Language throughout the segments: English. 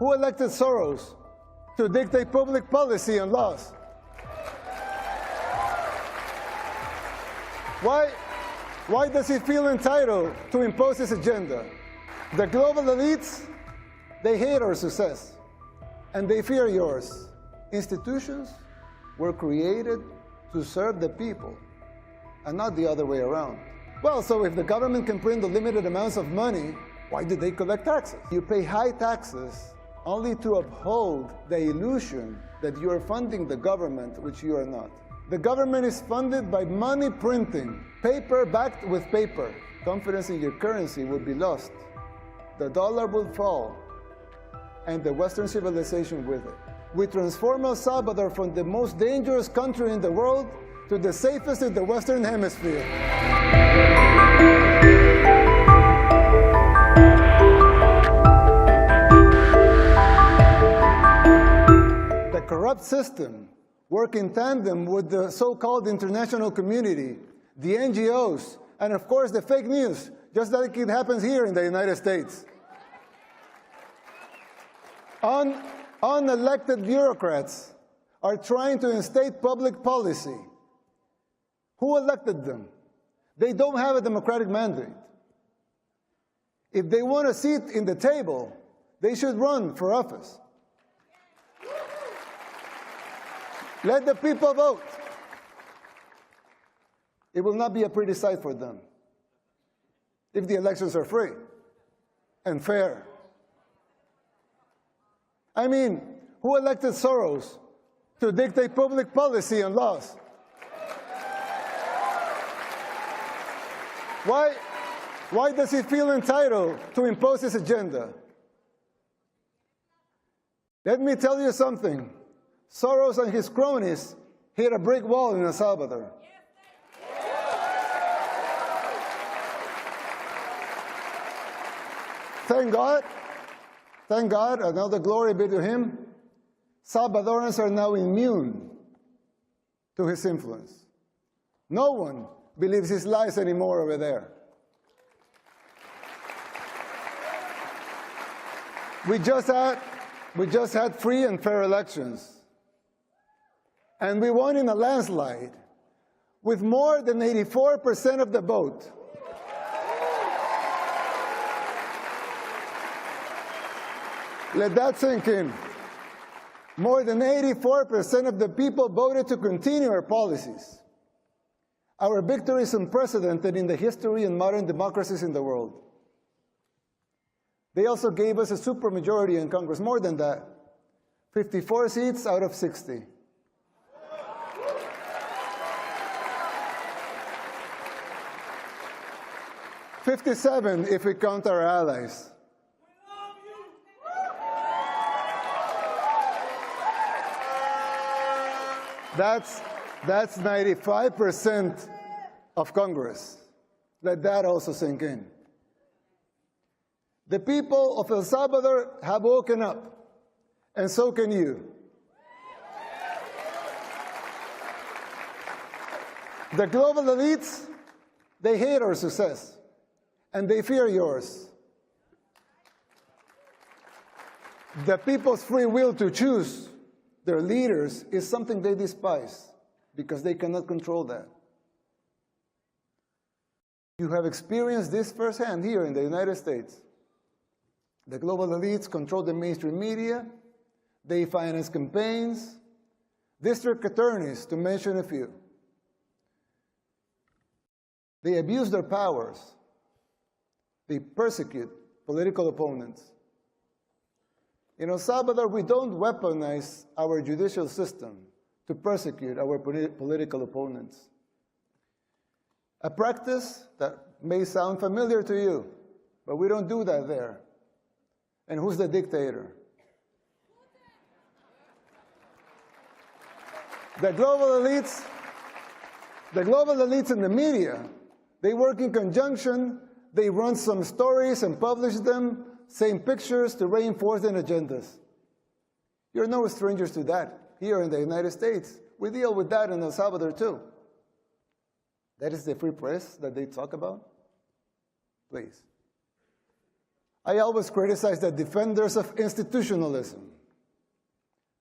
Who elected Soros to dictate public policy and laws? Why does he feel entitled to impose his agenda? The global elites, they hate our success, and they fear yours. Institutions were created to serve the people, and not the other way around. Well, so if the government can print unlimited amounts of money, why do they collect taxes? You pay high taxes only to uphold the illusion that you are funding the government, which you are not. The government is funded by money printing, paper backed with paper. Confidence in your currency will be lost. The dollar will fall, and the Western civilization with it. We transform El Salvador from the most dangerous country in the world to the safest in the Western Hemisphere. The corrupt system work in tandem with the so-called international community, the NGOs, and of course the fake news, just like it happens here in the United States. Unelected bureaucrats are trying to instate public policy. Who elected them? They don't have a democratic mandate. If they want a seat in the table, they should run for office. Let the people vote. It will not be a pretty sight for them if the elections are free and fair. I mean, who elected Soros to dictate public policy and laws? Why does he feel entitled to impose his agenda? Let me tell you something. Soros and his cronies hit a brick wall in El Salvador. Thank God, and all the glory be to him, Salvadorans are now immune to his influence. No one believes his lies anymore over there. We just had free and fair elections. And we won in a landslide with more than 84% of the vote. Let that sink in. More than 84% of the people voted to continue our policies. Our victory is unprecedented in the history and modern democracies in the world. They also gave us a supermajority in Congress, more than that, 54 seats out of 60. "57 if we count our allies. That's 95% of Congress. Let that also sink in. The people of El Salvador have woken up, and so can you. The global elites, they hate our success, and they fear yours. The people's free will to choose their leaders is something they despise because they cannot control that. You have experienced this firsthand here in the United States. The global elites control the mainstream media, they finance campaigns, district attorneys, to mention a few. They abuse their powers. They persecute political opponents. In El Salvador, we don't weaponize our judicial system to persecute our political opponents. A practice that may sound familiar to you, but we don't do that there. And who's the dictator? The global elites in the media, they work in conjunction, they run some stories and publish them, same pictures to reinforce their agendas. You're no strangers to that here in the United States. We deal with that in El Salvador too. That is the free press that they talk about? Please. I always criticize the defenders of institutionalism,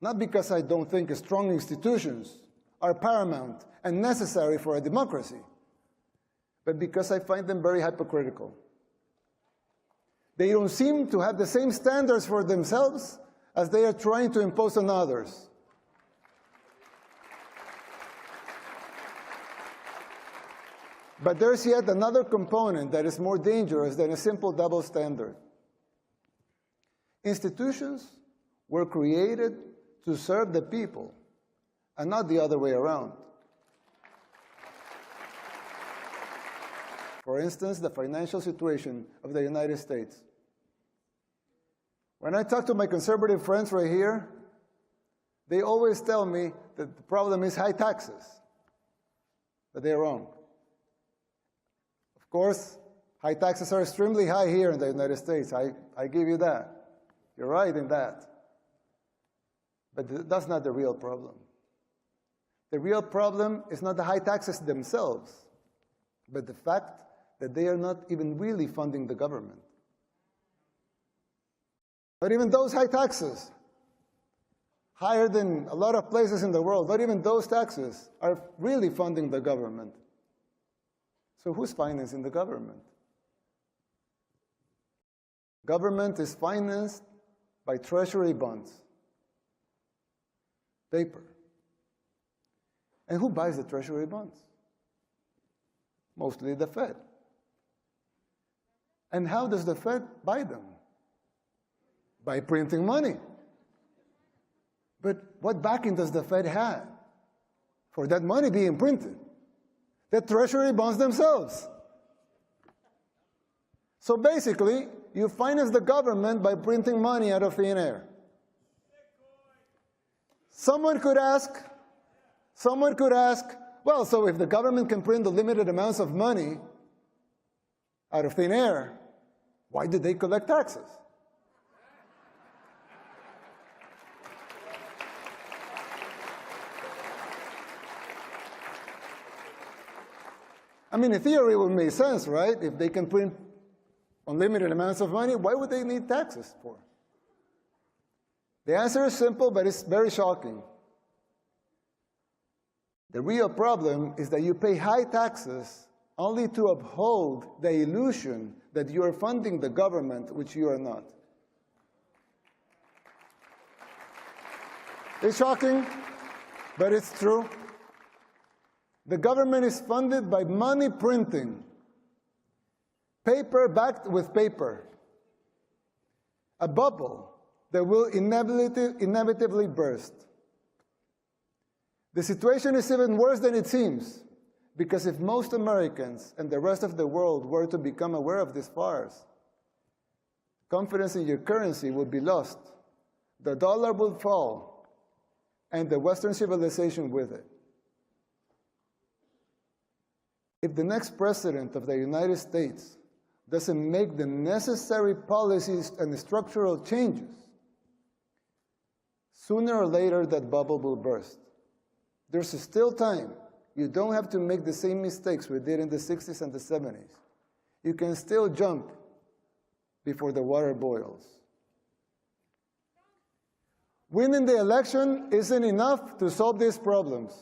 not because I don't think strong institutions are paramount and necessary for a democracy, but because I find them very hypocritical. They don't seem to have the same standards for themselves as they are trying to impose on others. But there's yet another component that is more dangerous than a simple double standard. Institutions were created to serve the people, and not the other way around. For instance, the financial situation of the United States. When I talk to my conservative friends right here, they always tell me that the problem is high taxes, but they're wrong. Of course, high taxes are extremely high here in the United States. I give you that. You're right in that. But that's not the real problem. The real problem is not the high taxes themselves, but the fact that they are not even really funding the government. But even those high taxes, higher than a lot of places in the world, not even those taxes are really funding the government. So who's financing the government? Government is financed by treasury bonds, paper. And who buys the treasury bonds? Mostly the Fed. And how does the Fed buy them? By printing money. But what backing does the Fed have for that money being printed? The treasury bonds themselves. So basically, you finance the government by printing money out of thin air. Someone could ask, well, so if the government can print the limited amounts of money out of thin air, why did they collect taxes? I mean, in theory, it would make sense, right? If they can print unlimited amounts of money, why would they need taxes for? The answer is simple, but it's very shocking. The real problem is that you pay high taxes only to uphold the illusion that you are funding the government, which you are not. It's shocking, but it's true. The government is funded by money printing, paper backed with paper, a bubble that will inevitably burst. The situation is even worse than it seems, because if most Americans and the rest of the world were to become aware of this farce, confidence in your currency would be lost, the dollar would fall, and the Western civilization with it. If the next president of the United States doesn't make the necessary policies and structural changes, sooner or later that bubble will burst. There's still time. You don't have to make the same mistakes we did in the 60s and the 70s. You can still jump before the water boils. Winning the election isn't enough to solve these problems.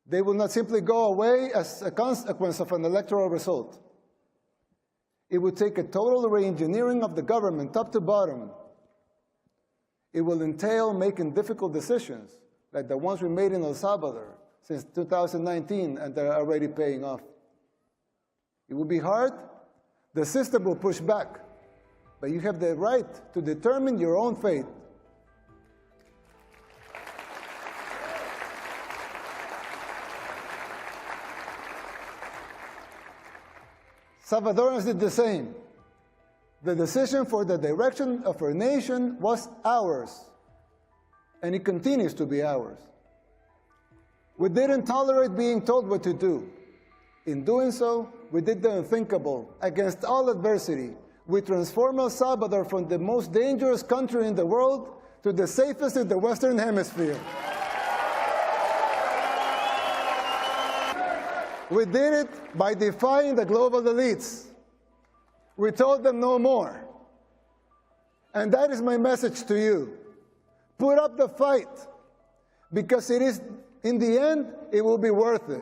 They will not simply go away as a consequence of an electoral result. It would take a total re-engineering of the government, top to bottom. It will entail making difficult decisions, like the ones we made in El Salvador since 2019, and they're already paying off. It will be hard. The system will push back. But you have the right to determine your own fate. Salvadorans did the same. The decision for the direction of our nation was ours, and it continues to be ours. We didn't tolerate being told what to do. In doing so, we did the unthinkable. Against all adversity, we transformed El Salvador from the most dangerous country in the world to the safest in the Western Hemisphere. We did it by defying the global elites. We told them no more. And that is my message to you. Put up the fight, because it is, in the end, it will be worth it.